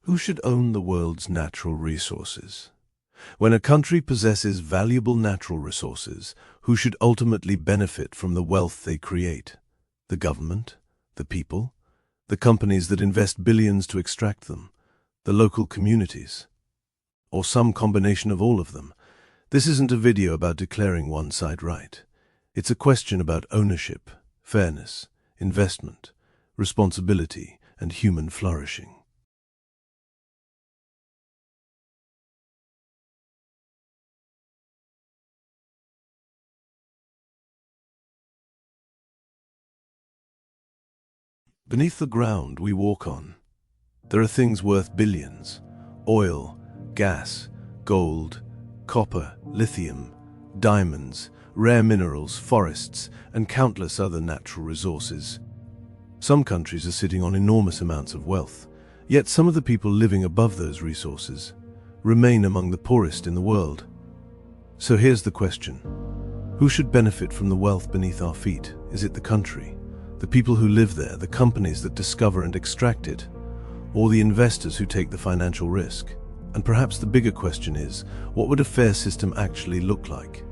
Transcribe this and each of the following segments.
Who should own the world's natural resources? When a country possesses valuable natural resources, who should ultimately benefit from the wealth they create? The government? The people? The companies that invest billions to extract them? The local communities? Or some combination of all of them? This isn't a video about declaring one side right. It's a question about ownership, fairness, investment, responsibility, and human flourishing. Beneath the ground we walk on, there are things worth billions: oil, gas, gold, copper, lithium, diamonds, rare minerals, forests, and countless other natural resources. Some countries are sitting on enormous amounts of wealth, yet some of the people living above those resources remain among the poorest in the world. So here's the question: who should benefit from the wealth beneath our feet? Is it the country, the people who live there, the companies that discover and extract it, or the investors who take the financial risk? And perhaps the bigger question is, what would a fair system actually look like?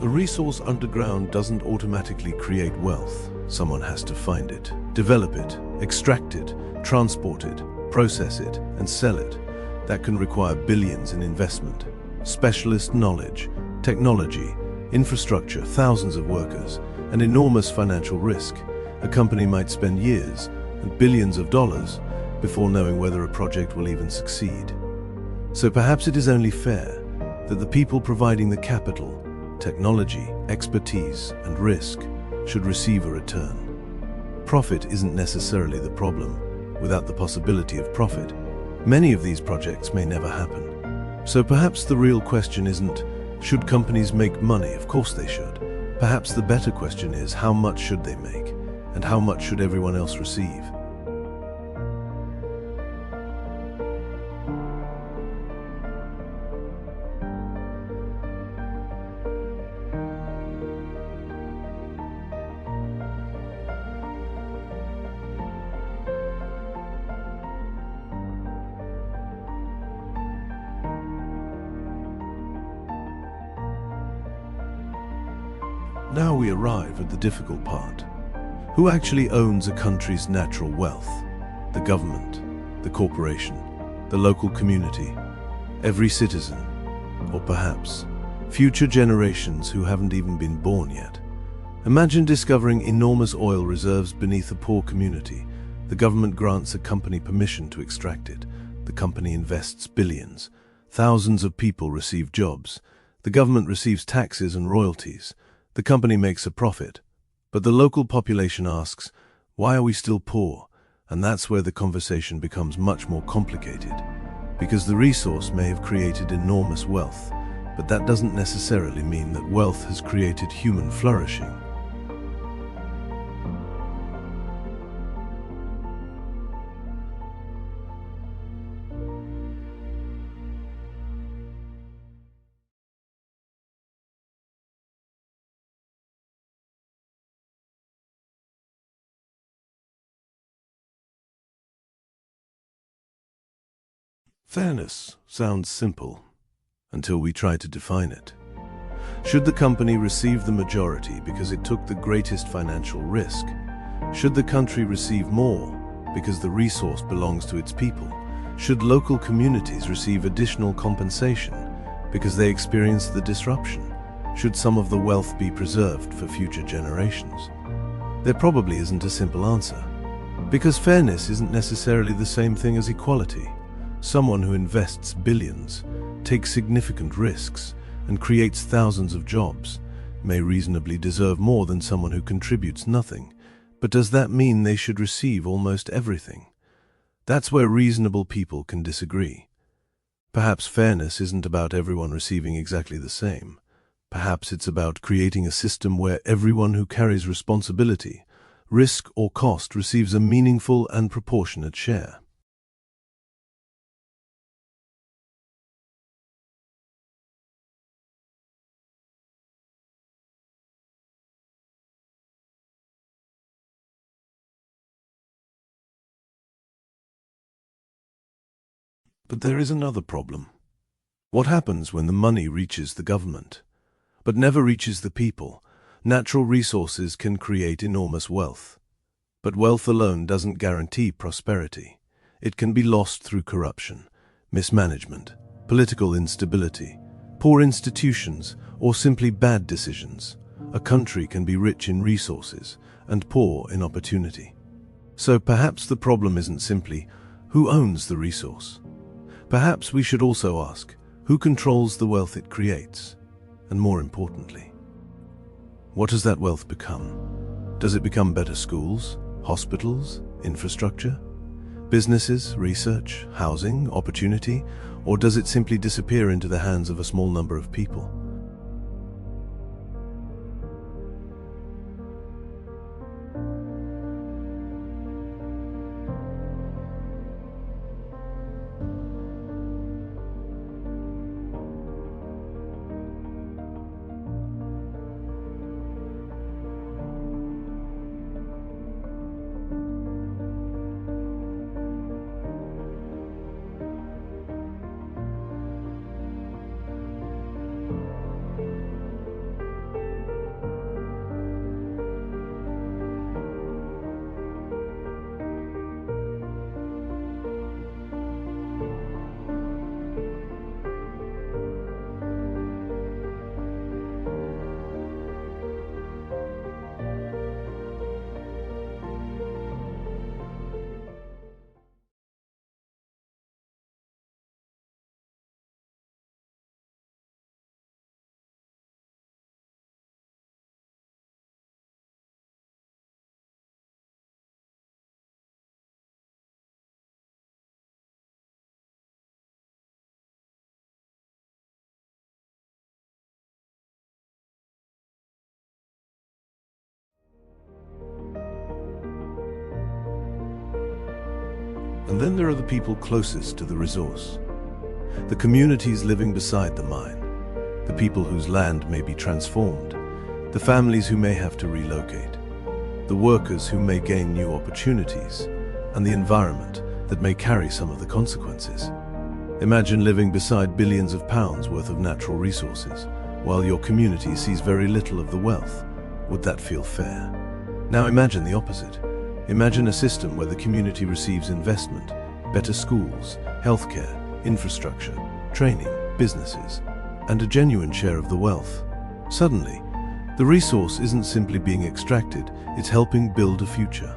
A resource underground doesn't automatically create wealth. Someone has to find it, develop it, extract it, transport it, process it, and sell it. That can require billions in investment, specialist knowledge, technology, infrastructure, thousands of workers, and enormous financial risk. A company might spend years and billions of dollars before knowing whether a project will even succeed. So perhaps it is only fair that the people providing the capital, technology, expertise, and risk should receive a return. Profit isn't necessarily the problem. Without the possibility of profit, many of these projects may never happen. So perhaps the real question isn't, should companies make money? Of course they should. Perhaps the better question is, how much should they make? And how much should everyone else receive? Now we arrive at the difficult part. Who actually owns a country's natural wealth? The government, the corporation, the local community, every citizen, or perhaps future generations who haven't even been born yet. Imagine discovering enormous oil reserves beneath a poor community. The government grants a company permission to extract it. The company invests billions. Thousands of people receive jobs. The government receives taxes and royalties. The company makes a profit, but the local population asks, why are we still poor? And that's where the conversation becomes much more complicated, because the resource may have created enormous wealth, but that doesn't necessarily mean that wealth has created human flourishing. Fairness sounds simple until we try to define it. Should the company receive the majority because it took the greatest financial risk? Should the country receive more because the resource belongs to its people? Should local communities receive additional compensation because they experienced the disruption? Should some of the wealth be preserved for future generations? There probably isn't a simple answer. Because fairness isn't necessarily the same thing as equality. Someone who invests billions, takes significant risks, and creates thousands of jobs may reasonably deserve more than someone who contributes nothing. But does that mean they should receive almost everything? That's where reasonable people can disagree. Perhaps fairness isn't about everyone receiving exactly the same. Perhaps it's about creating a system where everyone who carries responsibility, risk or cost receives a meaningful and proportionate share. But there is another problem. What happens when the money reaches the government, but never reaches the people? Natural resources can create enormous wealth. But wealth alone doesn't guarantee prosperity. It can be lost through corruption, mismanagement, political instability, poor institutions, or simply bad decisions. A country can be rich in resources and poor in opportunity. So perhaps the problem isn't simply who owns the resource. Perhaps we should also ask, who controls the wealth it creates? And more importantly, what does that wealth become? Does it become better schools, hospitals, infrastructure, businesses, research, housing, opportunity, or does it simply disappear into the hands of a small number of people? And then there are the people closest to the resource. The communities living beside the mine, the people whose land may be transformed, the families who may have to relocate, the workers who may gain new opportunities, and the environment that may carry some of the consequences. Imagine living beside billions of pounds worth of natural resources, while your community sees very little of the wealth. Would that feel fair? Now imagine the opposite. Imagine a system where the community receives investment, better schools, healthcare, infrastructure, training, businesses, and a genuine share of the wealth. Suddenly, the resource isn't simply being extracted, it's helping build a future.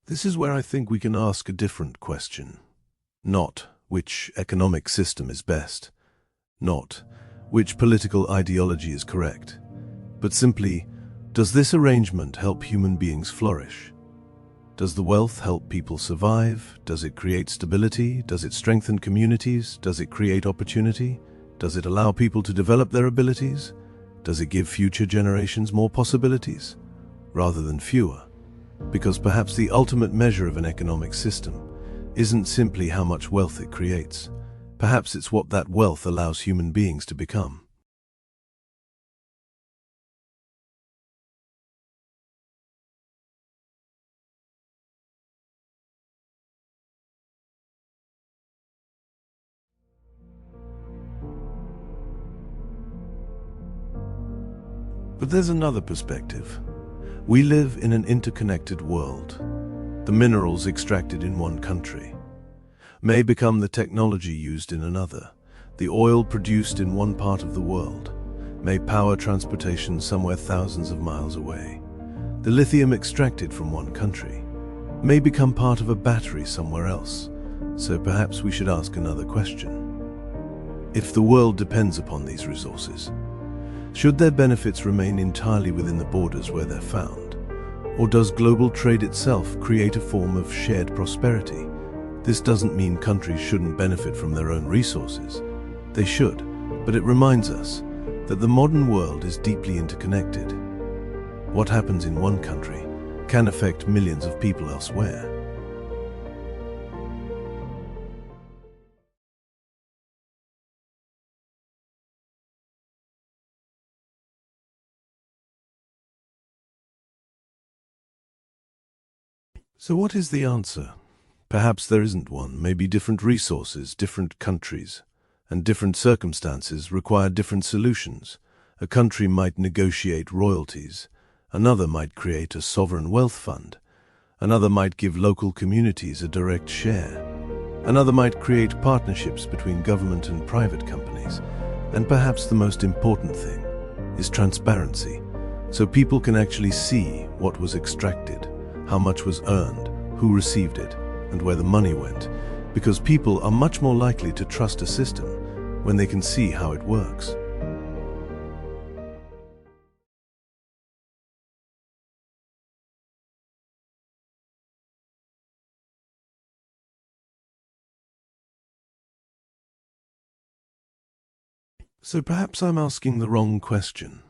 This is where I think we can ask a different question. Not which economic system is best, not which political ideology is correct, but simply, does this arrangement help human beings flourish? Does the wealth help people survive? Does it create stability? Does it strengthen communities? Does it create opportunity? Does it allow people to develop their abilities? Does it give future generations more possibilities, rather than fewer? Because perhaps the ultimate measure of an economic system isn't simply how much wealth it creates. Perhaps it's what that wealth allows human beings to become. But there's another perspective. We live in an interconnected world. The minerals extracted in one country may become the technology used in another. The oil produced in one part of the world may power transportation somewhere thousands of miles away. The lithium extracted from one country may become part of a battery somewhere else. So perhaps we should ask another question. If the world depends upon these resources, should their benefits remain entirely within the borders where they're found? Or does global trade itself create a form of shared prosperity? This doesn't mean countries shouldn't benefit from their own resources. They should, but it reminds us that the modern world is deeply interconnected. What happens in one country can affect millions of people elsewhere. So what is the answer? Perhaps there isn't one. Maybe different resources, different countries, and different circumstances require different solutions. A country might negotiate royalties, another might create a sovereign wealth fund, another might give local communities a direct share, another might create partnerships between government and private companies, and perhaps the most important thing is transparency, so people can actually see what was extracted, how much was earned, who received it, and where the money went, because people are much more likely to trust a system when they can see how it works. So perhaps I'm asking the wrong question.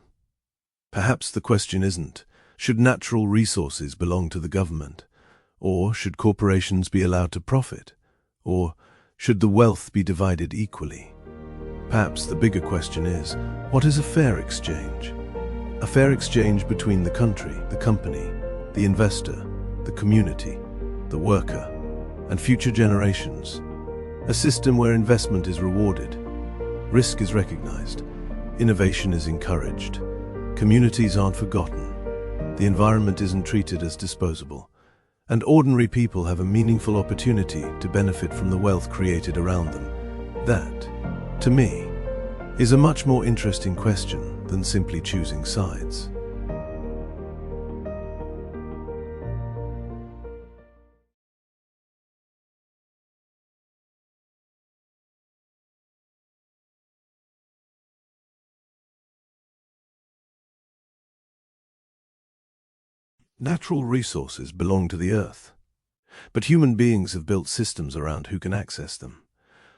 Perhaps the question isn't, should natural resources belong to the government? Or should corporations be allowed to profit? Or should the wealth be divided equally? Perhaps the bigger question is, what is a fair exchange? A fair exchange between the country, the company, the investor, the community, the worker, and future generations. A system where investment is rewarded, risk is recognized, innovation is encouraged, communities aren't forgotten, the environment isn't treated as disposable, and ordinary people have a meaningful opportunity to benefit from the wealth created around them. That, to me, is a much more interesting question than simply choosing sides. Natural resources belong to the earth, but human beings have built systems around who can access them.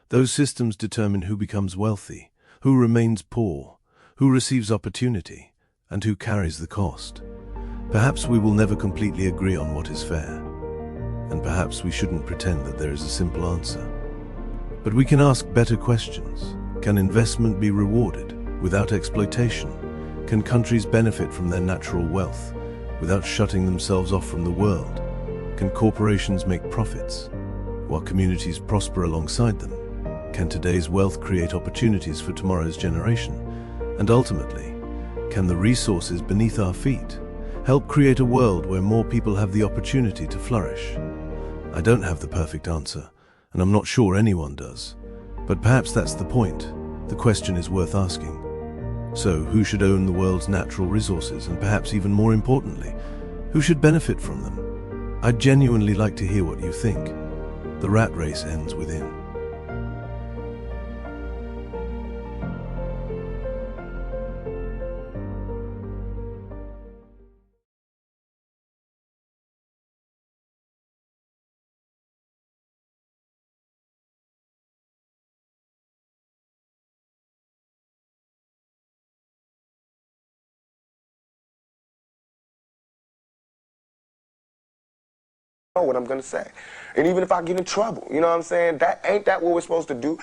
Those systems determine who becomes wealthy, who remains poor, who receives opportunity, and who carries the cost. Perhaps we will never completely agree on what is fair, and perhaps we shouldn't pretend that there is a simple answer. But we can ask better questions. Can investment be rewarded without exploitation? Can countries benefit from their natural wealth without shutting themselves off from the world? Can corporations make profits while communities prosper alongside them? Can today's wealth create opportunities for tomorrow's generation? And ultimately, can the resources beneath our feet help create a world where more people have the opportunity to flourish? I don't have the perfect answer, and I'm not sure anyone does. But perhaps that's the point. The question is worth asking. So, who should own the world's natural resources, and perhaps even more importantly, who should benefit from them? I'd genuinely like to hear what you think. The rat race ends within. What I'm gonna say, and even if I get in trouble, you know what I'm saying, that ain't that what we're supposed to do.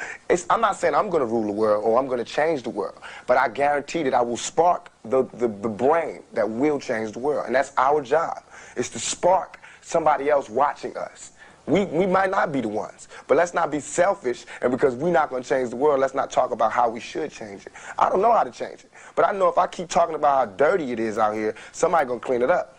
I'm not saying I'm gonna rule the world or I'm gonna change the world, but I guarantee that I will spark the brain that will change the world, and that's our job, is to spark somebody else watching us We might not be the ones, but let's not be selfish, and because we're not going to change the world, let's not talk about how we should change it. I don't know how to change it, but I know if I keep talking about how dirty it is out here, somebody's going to clean it up.